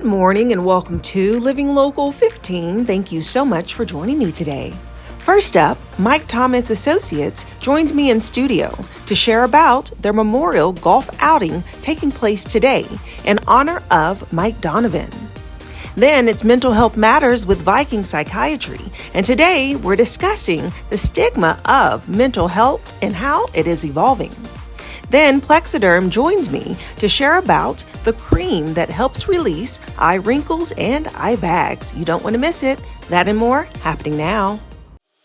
morning and welcome to Living Local 15. Thank you so much for joining me today. First up, Mike Thomas Associates joins me in studio to share about their memorial golf outing taking place today in honor of Mike Donovan. Then it's Mental Health Matters with Viking Psychiatry, and today we're discussing the stigma of mental health and how it is evolving. Then Plexaderm joins me to share about the cream that helps release eye wrinkles and eye bags. You don't want to miss it. That and more happening now.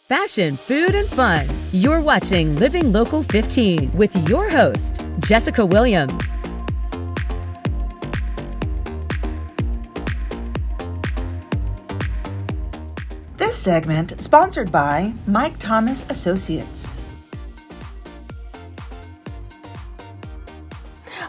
Fashion, food, and fun. You're watching Living Local 15 with your host, Jessica Williams. This segment sponsored by Mike Thomas Associates.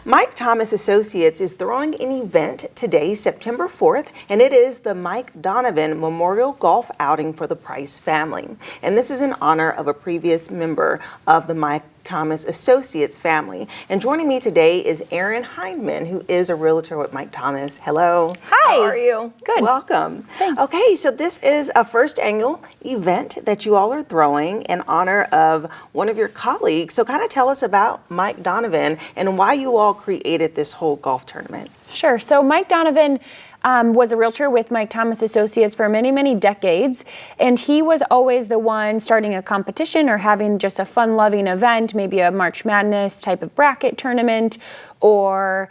Mike Thomas Associates is throwing an event today, September 4th, and it is the Mike Donovan Memorial Golf Outing for the Price family. And this is in honor of a previous member of the Mike Thomas Associates family. And joining me today is Erin Hindman, who is a realtor with Mike Thomas. Hello. Hi. How are you? Good. Welcome. Thanks. Okay, so this is a first annual event that you all are throwing in honor of one of your colleagues. So kind of tell us about Mike Donovan and why you all created this whole golf tournament. Sure. So Mike Donovan was a realtor with Mike Thomas Associates for many, many decades. And he was always the one starting a competition or having just a fun-loving event, maybe a March Madness type of bracket tournament or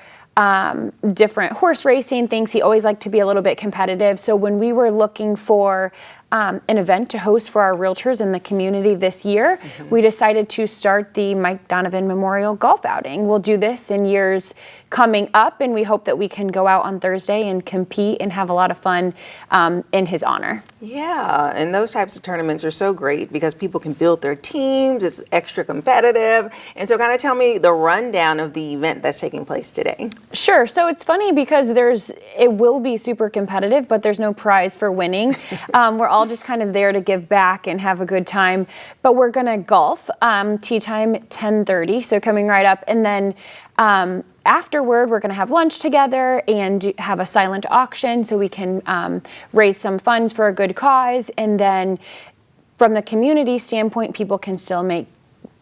different horse racing things. He always liked to be a little bit competitive. So when we were looking for an event to host for our realtors in the community this year, we decided to start the Mike Donovan Memorial Golf Outing. We'll do this in years coming up, and we hope that we can go out on Thursday and compete and have a lot of fun in his honor. Yeah, and those types of tournaments are so great because people can build their teams, it's extra competitive. And so kind of tell me the rundown of the event that's taking place today. Sure, so it's funny because it will be super competitive, but there's no prize for winning. We're all just kind of there to give back and have a good time, but we're gonna golf, tee time 10:30, so coming right up, and then afterward, we're going to have lunch together and have a silent auction so we can raise some funds for a good cause. And then from the community standpoint, people can still make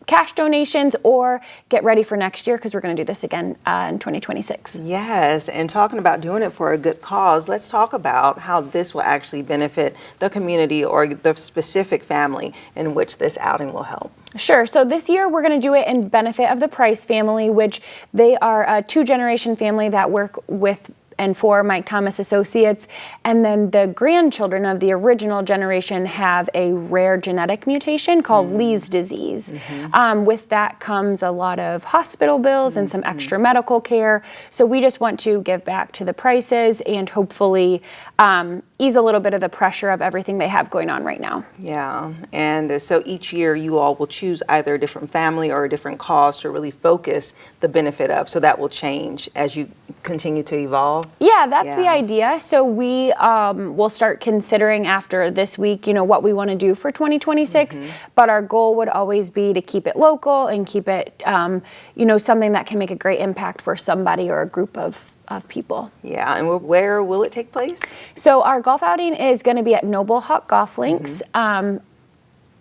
cash donations or get ready for next year because we're going to do this again in 2026. Yes, and talking about doing it for a good cause, let's talk about how this will actually benefit the community or the specific family in which this outing will help. Sure. So this year we're going to do it in benefit of the Price family, which they are a two-generation family that work with and for Mike Thomas Associates. And then the grandchildren of the original generation have a rare genetic mutation called Lee's disease. With that comes a lot of hospital bills and some extra medical care. So we just want to give back to the Prices and hopefully ease a little bit of the pressure of everything they have going on right now. Yeah, and so each year you all will choose either a different family or a different cause to really focus the benefit of. So that will change as you continue to evolve. Yeah, that's the idea. So we will start considering after this week, what we want to do for 2026. But our goal would always be to keep it local and keep it, something that can make a great impact for somebody or a group of people. Yeah, and where will it take place? So our golf outing is going to be at Noble Hawk Golf Links.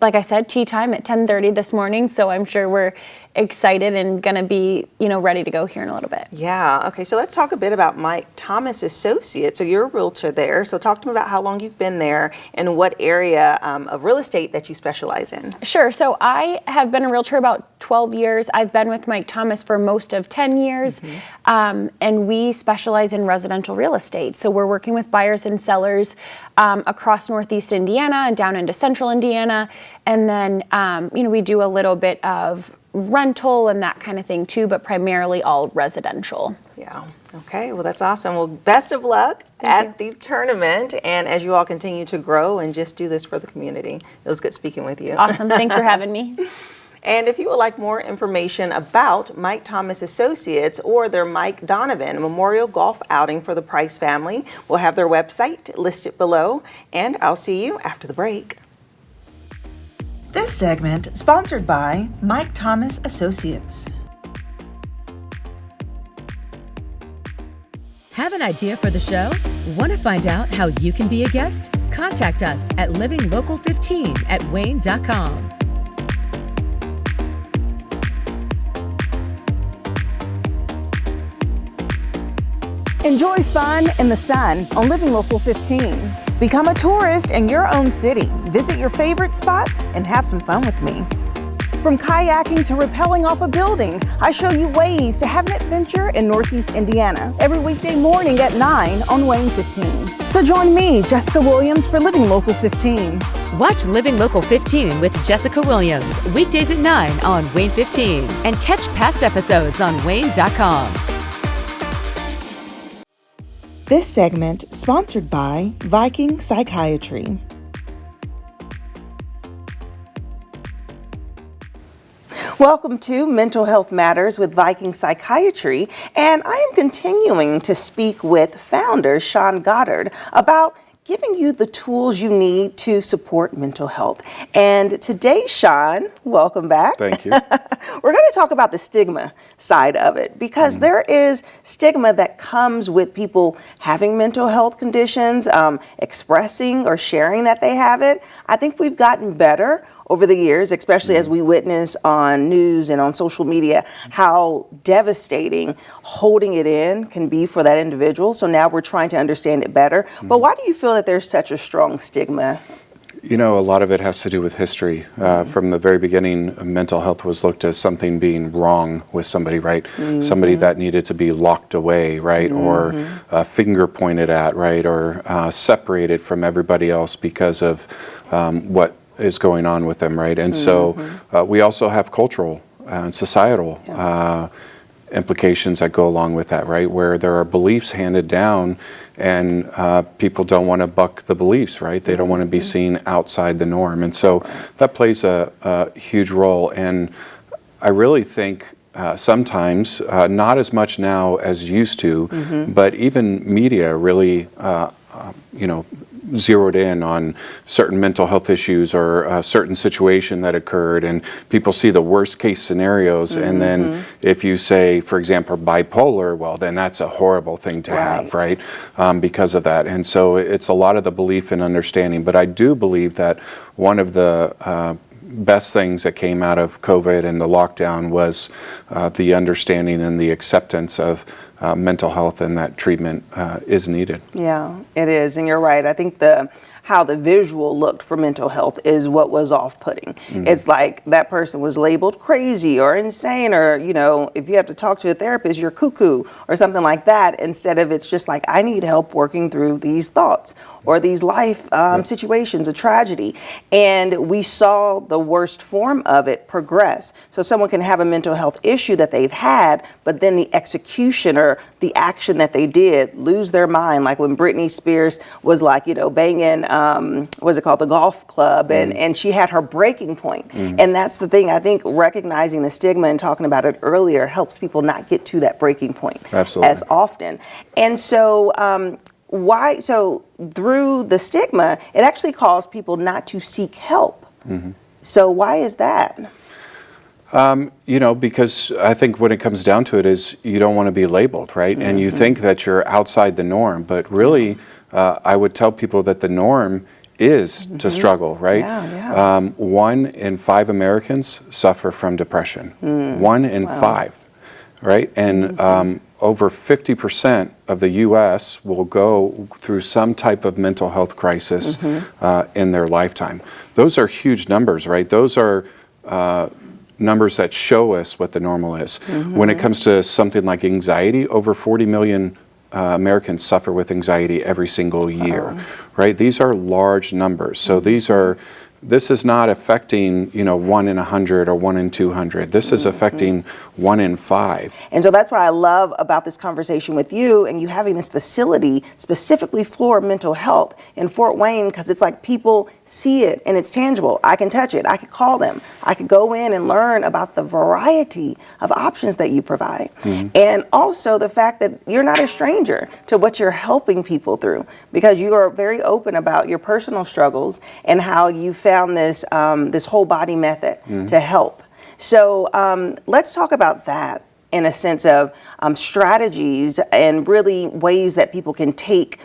Like I said, tee time at 10:30 this morning. So I'm sure we're excited and going to be, ready to go here in a little bit. Yeah. Okay. So let's talk a bit about Mike Thomas Associates. So you're a realtor there. So talk to me about how long you've been there and what area of real estate that you specialize in. Sure. So I have been a realtor about 12 years. I've been with Mike Thomas for most of 10 years. And we specialize in residential real estate. So we're working with buyers and sellers across Northeast Indiana and down into Central Indiana. And then, we do a little bit of rental and that kind of thing too, but primarily all residential. Yeah. Okay. Well, that's awesome. Well, best of luck at the tournament and as you all continue to grow and just do this for the community. It was good speaking with you. Awesome. Thanks for having me. And if you would like more information about Mike Thomas Associates or their Mike Donovan Memorial Golf Outing for the Price family, we'll have their website listed below. And I'll see you after the break. This segment sponsored by Mike Thomas Associates. Have an idea for the show? Want to find out how you can be a guest? Contact us at livinglocal15@wayne.com. Enjoy fun in the sun on Living Local 15. Become a tourist in your own city. Visit your favorite spots and have some fun with me. From kayaking to rappelling off a building, I show you ways to have an adventure in Northeast Indiana every weekday morning at 9 on WANE 15. So join me, Jessica Williams, for Living Local 15. Watch Living Local 15 with Jessica Williams weekdays at 9 on WANE 15 and catch past episodes on wayne.com. This segment sponsored by Viking Psychiatry. Welcome to Mental Health Matters with Viking Psychiatry, and I am continuing to speak with founder Sean Goddard about giving you the tools you need to support mental health. And today, Sean, welcome back. Thank you. We're going to talk about the stigma side of it, because there is stigma that comes with people having mental health conditions, expressing or sharing that they have it. I think we've gotten better over the years, especially as we witness on news and on social media, how devastating holding it in can be for that individual. So now we're trying to understand it better. But why do you feel that there's such a strong stigma? You know, a lot of it has to do with history. From the very beginning, mental health was looked as something being wrong with somebody, right? Somebody that needed to be locked away, right? Or finger pointed at, right? Or separated from everybody else because of what is going on with them, right? And so we also have cultural and societal implications that go along with that, right? Where there are beliefs handed down and people don't want to buck the beliefs, right? They don't want to be seen outside the norm. And so that plays a huge role. And I really think sometimes, not as much now as used to, but even media really, zeroed in on certain mental health issues or a certain situation that occurred, and people see the worst case scenarios, and then if you say, for example, bipolar, well, then that's a horrible thing to have, right? Because of that. And so it's a lot of the belief and understanding. But I do believe that one of the best things that came out of COVID and the lockdown was the understanding and the acceptance of mental health, and that treatment is needed. Yeah, it is, and you're right. I think how the visual looked for mental health is what was off-putting. It's like that person was labeled crazy or insane, or, if you have to talk to a therapist, you're cuckoo or something like that, instead of it's just like, I need help working through these thoughts or these life situations, a tragedy. And we saw the worst form of it progress. So someone can have a mental health issue that they've had, but then the execution or the action that they did lose their mind. Like when Britney Spears was like, banging, what's it called, the golf club, and she had her breaking point. And that's the thing, I think recognizing the stigma and talking about it earlier helps people not get to that breaking point as often. And so so through the stigma, it actually caused people not to seek help. So why is that? Because I think when it comes down to it is you don't want to be labeled, right? And you think that you're outside the norm, but really I would tell people that the norm is to struggle, right? 1 in 5 Americans suffer from depression. 1 in 5, right? And over 50% of the U.S. will go through some type of mental health crisis in their lifetime. Those are huge numbers, right? Those are numbers that show us what the normal is. When it comes to something like anxiety, over 40 million Americans suffer with anxiety every single year, right? These are large numbers. So this is not affecting, 1 in 100 or 1 in 200. This is affecting 1 in 5. And so that's what I love about this conversation with you and you having this facility specifically for mental health in Fort Wayne, because it's like people see it and it's tangible. I can touch it. I could call them. I could go in and learn about the variety of options that you provide. And also the fact that you're not a stranger to what you're helping people through, because you are very open about your personal struggles and how you found this whole body method to help. So let's talk about that. in a sense of strategies and really ways that people can take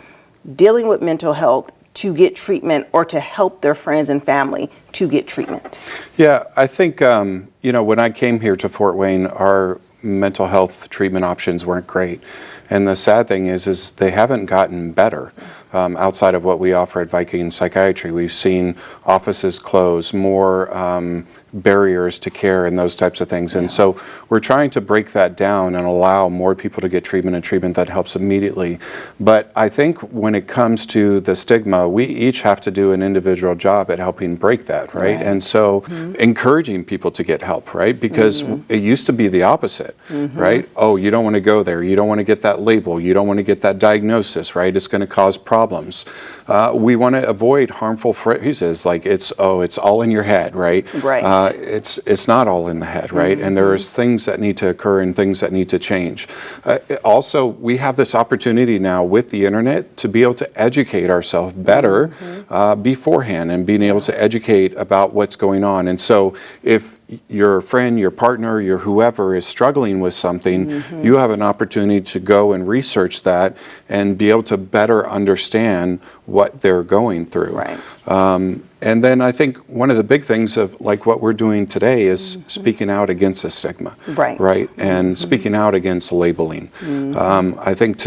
dealing with mental health to get treatment or to help their friends and family to get treatment? Yeah, I think, when I came here to Fort Wayne, our mental health treatment options weren't great. And the sad thing is they haven't gotten better outside of what we offer at Viking Psychiatry. We've seen offices close, more barriers to care and those types of things. And so we're trying to break that down and allow more people to get treatment and treatment that helps immediately. But I think when it comes to the stigma, we each have to do an individual job at helping break that, right? And so encouraging people to get help, right? Because it used to be the opposite, right? Oh, you don't want to go there. You don't want to get that label. You don't want to get that diagnosis, right? It's going to cause problems. We want to avoid harmful phrases like it's all in your head, right? Right. It's not all in the head, right? And there's things that need to occur and things that need to change. Also, we have this opportunity now with the internet to be able to educate ourselves better beforehand and being able to educate about what's going on. And so if your friend, your partner, your whoever is struggling with something, you have an opportunity to go and research that and be able to better understand what they're going through. Right. And then I think one of the big things of like what we're doing today is speaking out against the stigma. Right. And speaking out against labeling. I think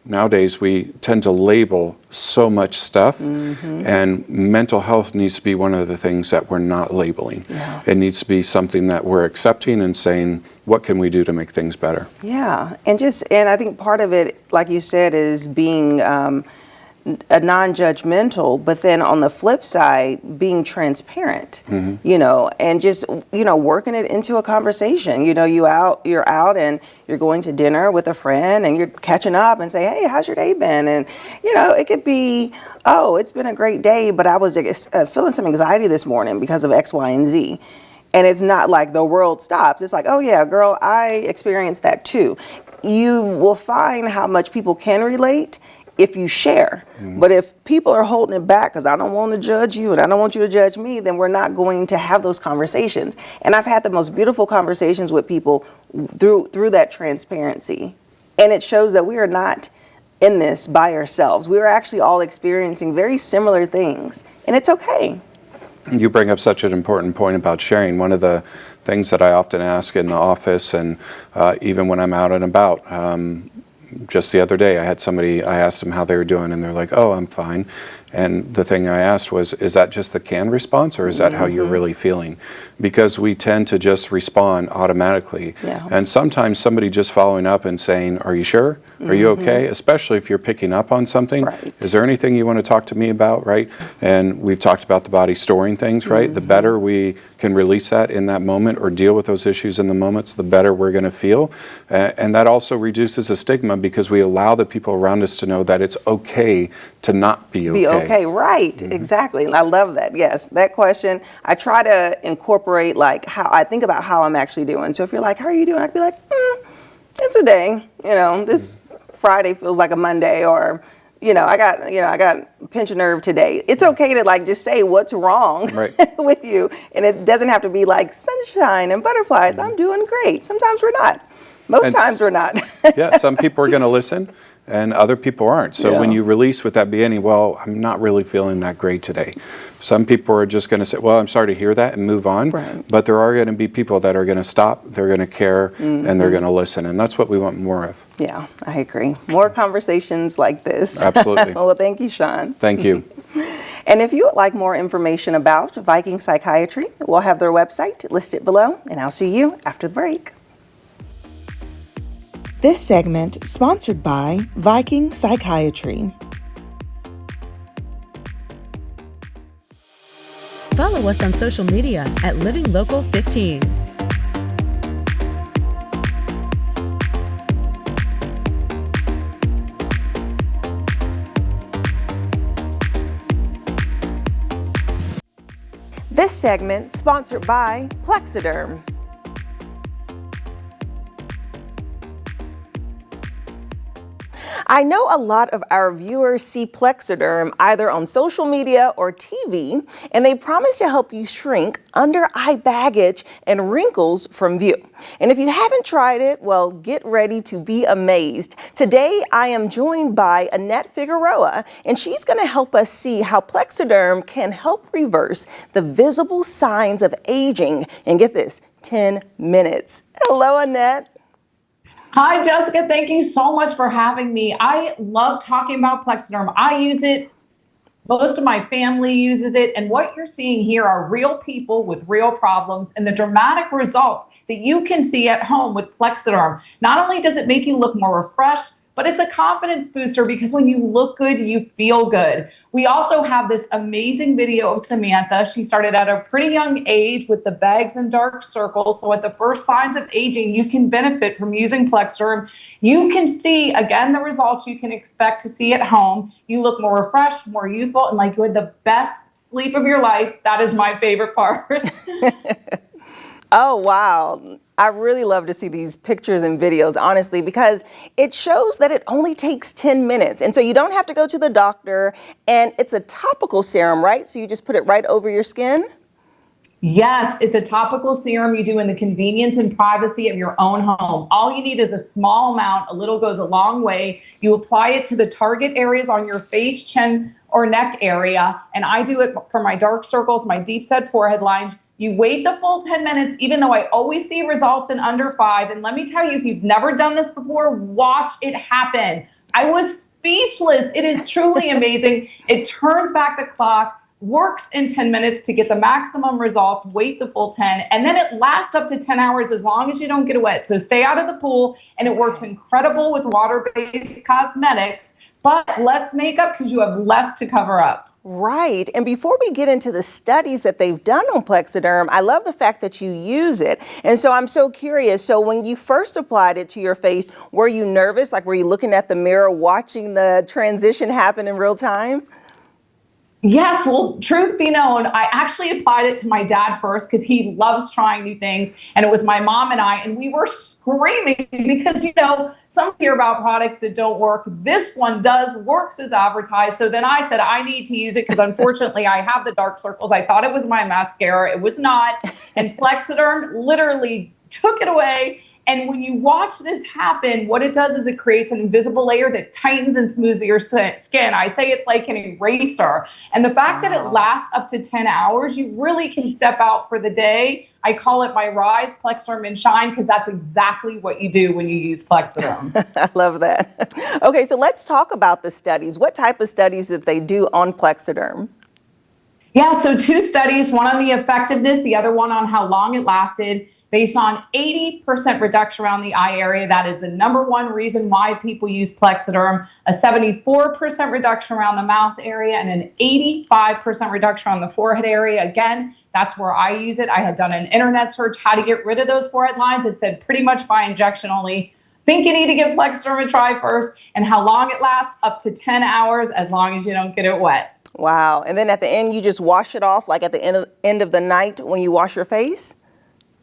nowadays we tend to label so much stuff, and mental health needs to be one of the things that we're not labeling. It needs to be something that we're accepting and saying, what can we do to make things better? Yeah, and I think part of it, like you said, is being a non-judgmental, but then on the flip side, being transparent, and just, working it into a conversation. You're out and you're going to dinner with a friend and you're catching up and say, hey, how's your day been? And, it could be, oh, it's been a great day, but I was feeling some anxiety this morning because of X, Y, and Z. And it's not like the world stops. It's like, oh yeah, girl, I experienced that too. You will find how much people can relate if you share. But if people are holding it back because I don't want to judge you and I don't want you to judge me, then we're not going to have those conversations. And I've had the most beautiful conversations with people through that transparency. And it shows that we are not in this by ourselves. We are actually all experiencing very similar things, and it's okay. You bring up such an important point about sharing. One of the things that I often ask in the office and even when I'm out and about, just the other day I asked them how they were doing and they're like, oh, I'm fine. And the thing I asked was, is that just the canned response or is that how you're really feeling? Because we tend to just respond automatically. And sometimes somebody just following up and saying, are you sure? Are you okay? Especially if you're picking up on something. Is there anything you want to talk to me about, right? And we've talked about the body storing things, right? The better we can release that in that moment or deal with those issues in the moments, the better we're going to feel. And that also reduces the stigma because we allow the people around us to know that it's okay to not be okay. Okay, right, exactly. I love that. Yes, that question, I try to incorporate like how I think about how I'm actually doing. So if you're like, how are you doing? I'd be like, it's a day. This Friday feels like a Monday, or I got pinch a nerve today. It's okay to like just say what's wrong with you, and it doesn't have to be like sunshine and butterflies. I'm doing great. Sometimes we're not. Most times we're not. Yeah, some people are going to listen and other people aren't. So when you release with that beginning, well, I'm not really feeling that great today. Some people are just going to say, well, I'm sorry to hear that and move on. But there are going to be people that are going to stop, they're going to care, and they're going to listen. And that's what we want more of. Yeah, I agree. More conversations like this. Absolutely. Well, thank you, Sean. Thank you. And if you would like more information about Viking Psychiatry, we'll have their website listed below. And I'll see you after the break. This segment sponsored by Viking Psychiatry. Follow us on social media at Living Local 15. This segment sponsored by Plexaderm. I know a lot of our viewers see Plexaderm either on social media or TV, and they promise to help you shrink under-eye baggage and wrinkles from view. And if you haven't tried it, well, get ready to be amazed. Today, I am joined by Annette Figueroa, and she's going to help us see how Plexaderm can help reverse the visible signs of aging. And get this, 10 minutes. Hello, Annette. Hi, Jessica. Thank you so much for having me. I love talking about Plexaderm. I use it. Most of my family uses it. And what you're seeing here are real people with real problems and the dramatic results that you can see at home with Plexaderm. Not only does it make you look more refreshed, but it's a confidence booster because when you look good, you feel good. We also have this amazing video of Samantha. She started at a pretty young age with the bags and dark circles. So at the first signs of aging, you can benefit from using Plexaderm. You can see, again, the results you can expect to see at home. You look more refreshed, more youthful, and like you had the best sleep of your life. That is my favorite part. Oh, wow. I really love to see these pictures and videos, honestly, because it shows that it only takes 10 minutes. And so you don't have to go to the doctor, and it's a topical serum, right? So you just put it right over your skin? Yes, it's a topical serum you do in the convenience and privacy of your own home. All you need is a small amount. A little goes a long way. You apply it to the target areas on your face, chin, or neck area. And I do it for my dark circles, my deep set forehead lines. You wait the full 10 minutes, even though I always see results in under 5. And let me tell you, if you've never done this before, watch it happen. I was speechless. It is truly amazing. It turns back the clock, works in 10 minutes to get the maximum results, wait the full 10, and then it lasts up to 10 hours as long as you don't get wet. So stay out of the pool, and it works incredible with water-based cosmetics, but less makeup because you have less to cover up. Right. And before we get into the studies that they've done on Plexaderm, I love the fact that you use it. And so I'm so curious. So when you first applied it to your face, were you nervous? Like, were you looking at the mirror, watching the transition happen in real time? Yes, well, truth be known, I actually applied it to my dad first because he loves trying new things. And it was my mom and I, and we were screaming because, some hear about products that don't work. This one works as advertised. So then I said, I need to use it because unfortunately I have the dark circles. I thought it was my mascara. It was not. And Plexaderm literally took it away. And when you watch this happen, what it does is it creates an invisible layer that tightens and smooths your skin. I say it's like an eraser. And the fact that it lasts up to 10 hours, you really can step out for the day. I call it my Rise, Plexaderm, and Shine because that's exactly what you do when you use Plexaderm. I love that. Okay, so let's talk about the studies. What type of studies did they do on Plexaderm? Yeah, so 2 studies, one on the effectiveness, the other one on how long it lasted. Based on 80% reduction around the eye area, that is the #1 reason why people use Plexaderm, a 74% reduction around the mouth area, and an 85% reduction on the forehead area. Again, that's where I use it. I had done an internet search, how to get rid of those forehead lines. It said pretty much by injection only. Think you need to give Plexaderm a try first, and how long it lasts, up to 10 hours, as long as you don't get it wet. Wow. And then at the end, you just wash it off, like at the end of the night when you wash your face?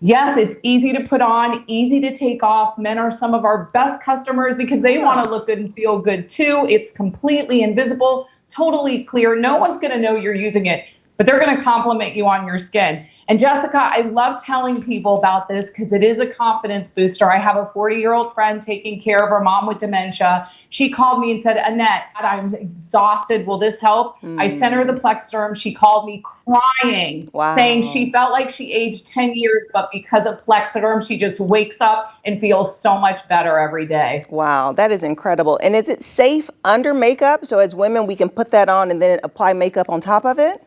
Yes, it's easy to put on, easy to take off. Men are some of our best customers because they want to look good and feel good too. It's completely invisible, totally clear. No one's going to know you're using it, but they're going to compliment you on your skin. And Jessica, I love telling people about this because it is a confidence booster. I have a 40-year-old friend taking care of her mom with dementia. She called me and said, Annette, I'm exhausted. Will this help? I sent her the Plexaderm. She called me crying, saying she felt like she aged 10 years, but because of Plexaderm, she just wakes up and feels so much better every day. Wow, that is incredible. And is it safe under makeup? So as women, we can put that on and then apply makeup on top of it?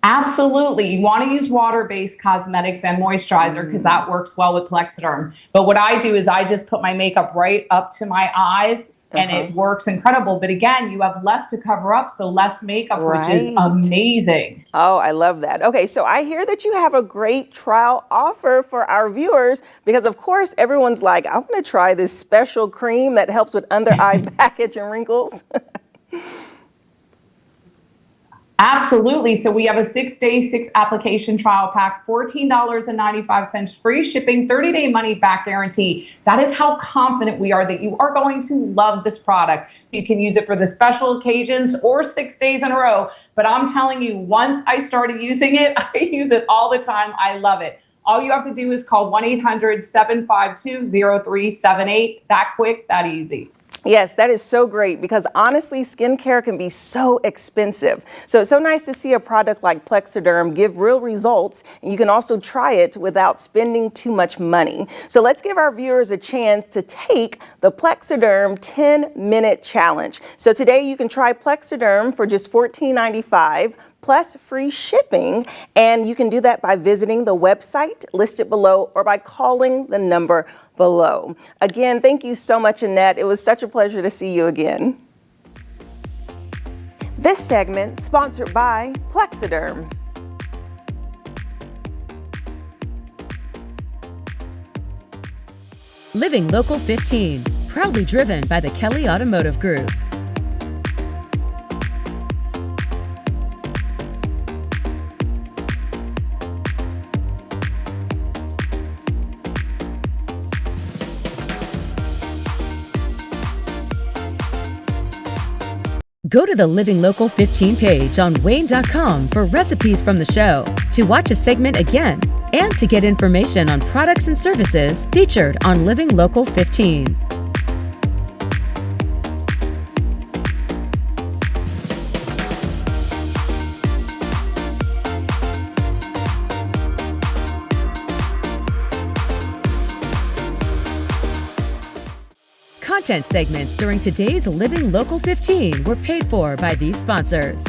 Absolutely. You want to use water-based cosmetics and moisturizer because that works well with Plexaderm. But what I do is I just put my makeup right up to my eyes and it works incredible. But again, you have less to cover up, so less makeup, which is amazing. Oh, I love that. Okay, so I hear that you have a great trial offer for our viewers because, of course, everyone's like, I want to try this special cream that helps with under eye baggage and wrinkles. Absolutely. So we have a 6-day, 6-application trial pack, $14.95, free shipping, 30-day money back guarantee. That is how confident we are that you are going to love this product. So you can use it for the special occasions or 6 days in a row. But I'm telling you, once I started using it, I use it all the time. I love it. All you have to do is call 1-800-752-0378. That quick, that easy. Yes, that is so great because honestly, skincare can be so expensive. So it's so nice to see a product like Plexaderm give real results, and you can also try it without spending too much money. So let's give our viewers a chance to take the Plexaderm 10-minute challenge. So today you can try Plexaderm for just $14.95 plus free shipping, and you can do that by visiting the website listed below or by calling the number below. Again, thank you so much, Annette. It was such a pleasure to see you again. This segment sponsored by Plexaderm. Living Local 15, proudly driven by the Kelly Automotive Group. Go to the Living Local 15 page on WANE.com for recipes from the show, to watch a segment again, and to get information on products and services featured on Living Local 15. Content segments during today's Living Local 15 were paid for by these sponsors.